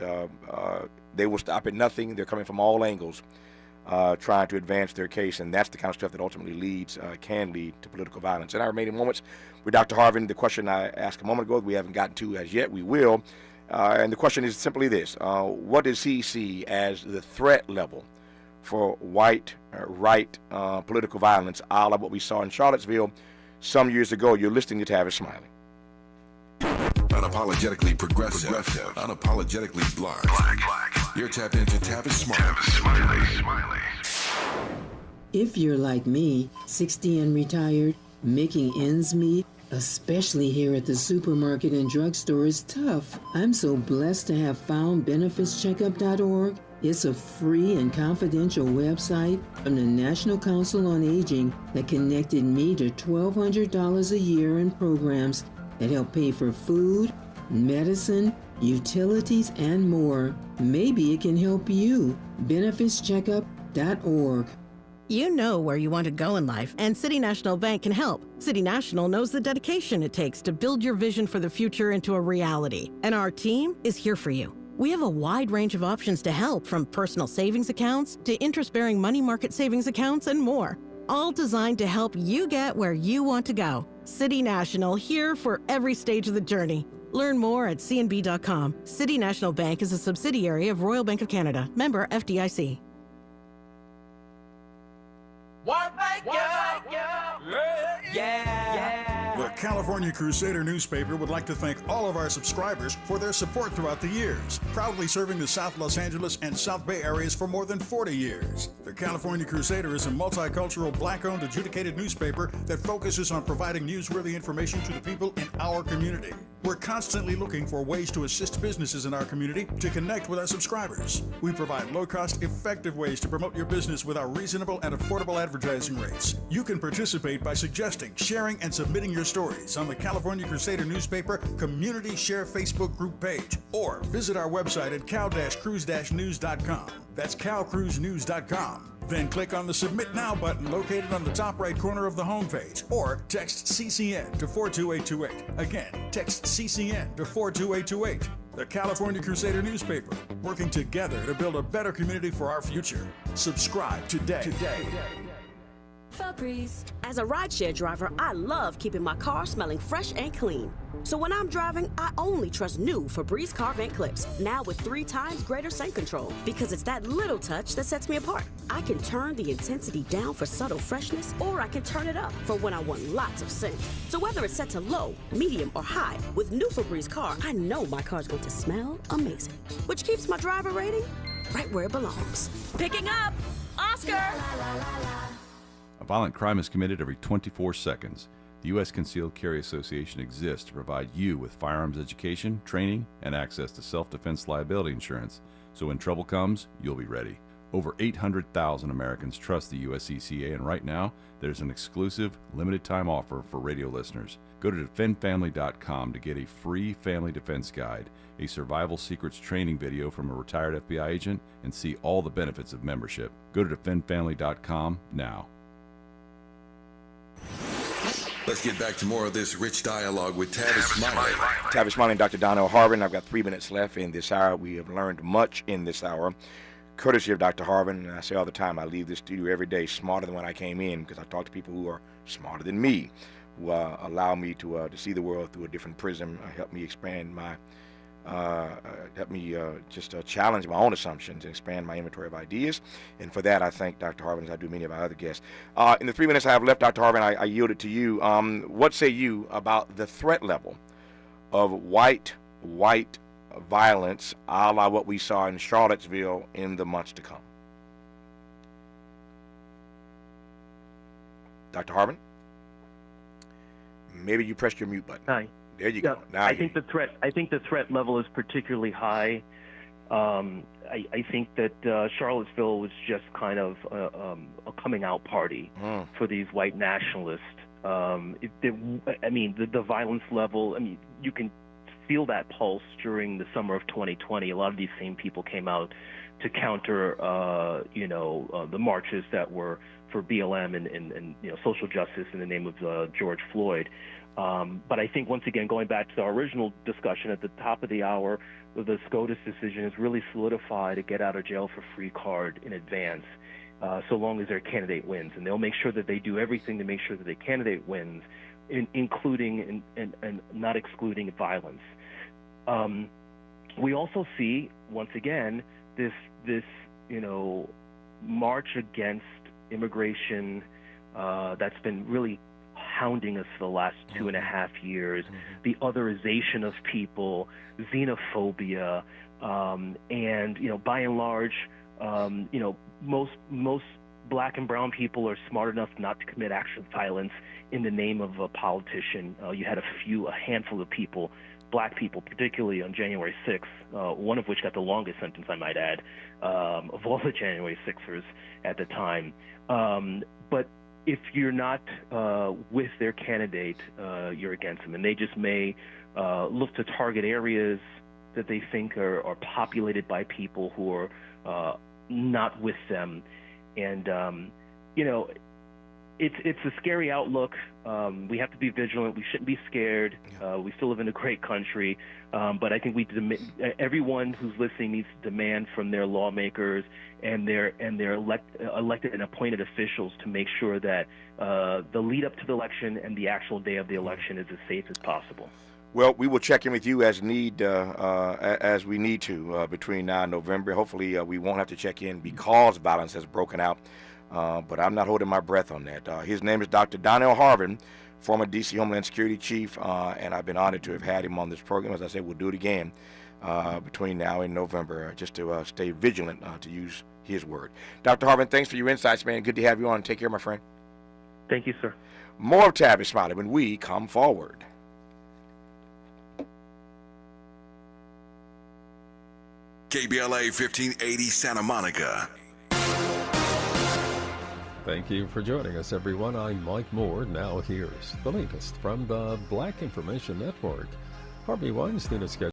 they will stop at nothing. They're coming from all angles, trying to advance their case, and that's the kind of stuff that ultimately can lead to political violence. In our remaining moments with Dr. Harvin, the question I asked a moment ago that we haven't gotten to as yet, we will. And the question is simply this. What does he see as the threat level for white right political violence, a la what we saw in Charlottesville some years ago? You're listening to Tavis Smiley.
Unapologetically progressive. Unapologetically black. You're tapped into Tavis Smiley.
If you're like me, 60 and retired, making ends meet, especially here at the supermarket and drugstore, is tough. I'm so blessed to have found benefitscheckup.org. It's a free and confidential website from the National Council on Aging that connected me to $1,200 a year in programs that help pay for food, medicine, utilities, and more. Maybe it can help you. benefitscheckup.org.
You know where you want to go in life, and City National Bank can help. City National knows the dedication it takes to build your vision for the future into a reality, and our team is here for you. We have a wide range of options to help, from personal savings accounts to interest-bearing money market savings accounts and more, all designed to help you get where you want to go. City National, here for every stage of the journey. Learn more at cnb.com. City National Bank is a subsidiary of Royal Bank of Canada, member FDIC.
Yeah.
The
California Crusader newspaper would like to thank all of our subscribers for their support throughout the years, proudly serving the South Los Angeles and South Bay areas for more than 40 years. The California Crusader is a multicultural, black-owned, adjudicated newspaper that focuses on providing newsworthy information to the people in our community. We're constantly looking for ways to assist businesses in our community to connect with our subscribers. We provide low-cost, effective ways to promote your business with our reasonable and affordable advertising rates. You can participate by suggesting, sharing, and submitting your stories on the California Crusader newspaper Community Share Facebook group page, or visit our website at cal-cruise-news.com. That's calcruisenews.com. Then click on the Submit Now button located on the top right corner of the homepage, or text CCN to 42828. Again, text CCN to 42828. The California Crusader newspaper, working together to build a better community for our future. Subscribe today.
Febreze. As a rideshare driver, I love keeping my car smelling fresh and clean. So when I'm driving, I only trust new Febreze car vent clips, now with 3 times greater scent control, because it's that little touch that sets me apart. I can turn the intensity down for subtle freshness, or I can turn it up for when I want lots of scent. So whether it's set to low, medium, or high, with new Febreze car, I know my car's going to smell amazing, which keeps my driver rating right where it belongs. Picking up, Oscar!
A violent crime is committed every 24 seconds. The U.S. Concealed Carry Association exists to provide you with firearms education, training, and access to self-defense liability insurance, so when trouble comes, you'll be ready. Over 800,000 Americans trust the USCCA, and right now, there's an exclusive, limited-time offer for radio listeners. Go to defendfamily.com to get a free family defense guide, a survival secrets training video from a retired FBI agent, and see all the benefits of membership. Go to defendfamily.com now.
Let's get back to more of this rich dialogue with Tavis Smiley.
Tavis Smiley and Dr. Donnell Harvin. I've got 3 minutes left in this hour. We have learned much in this hour, courtesy of Dr. Harvin. And I say all the time, I leave this studio every day smarter than when I came in, because I talk to people who are smarter than me, who allow me to see the world through a different prism, help me expand my, challenge my own assumptions and expand my inventory of ideas. And for that, I thank Dr. Harvin, as I do many of our other guests. In the 3 minutes I have left, Dr. Harvin, I yield it to you. What say you about the threat level of white violence, a la what we saw in Charlottesville in the months to come? Dr. Harvin? Maybe you pressed your mute button.
Hi.
There you go. Now
I think the threat level is particularly high. I think that Charlottesville was just kind of a coming out party for these white nationalists. The violence level. I mean, you can feel that pulse during the summer of 2020. A lot of these same people came out to counter, the marches that were for BLM and social justice in the name of George Floyd. But I think, once again, going back to our original discussion at the top of the hour, the SCOTUS decision is really solidified a get-out-of-jail-for-free card in advance, so long as their candidate wins. And they'll make sure that they do everything to make sure that their candidate wins, including and not excluding violence. We also see, once again, this march against immigration that's been really hounding us for the last 2.5 years, the otherization of people, xenophobia, and by and large, most black and brown people are smart enough not to commit acts of violence in the name of a politician. You had a handful of people, black people, particularly on January 6th, one of which got the longest sentence, I might add, of all the January 6ers at the time. But if you're not with their candidate, you're against them. And they just may look to target areas that they think are populated by people who are not with them. And, it's a scary outlook. We have to be vigilant. We shouldn't be scared. We still live in a great country. But I think everyone who's listening needs to demand from their lawmakers and their elected and appointed officials to make sure that the lead up to the election and the actual day of the election is as safe as possible.
Well, we will check in with you as we need to between now and November. Hopefully, we won't have to check in because violence has broken out. But I'm not holding my breath on that. His name is Dr. Donnell Harvin former D.C. Homeland Security Chief, and I've been honored to have had him on this program. As I said, we'll do it again between now and November, just to stay vigilant, to use his word. Dr. Harvin, thanks for your insights, man. Good to have you on. Take care, my friend.
Thank you, sir.
More of Tavis Smiley when we come forward.
KBLA 1580 Santa Monica.
Thank you for joining us, everyone. I'm Mike Moore. Now here's the latest from the Black Information Network. Harvey Weinstein is scheduled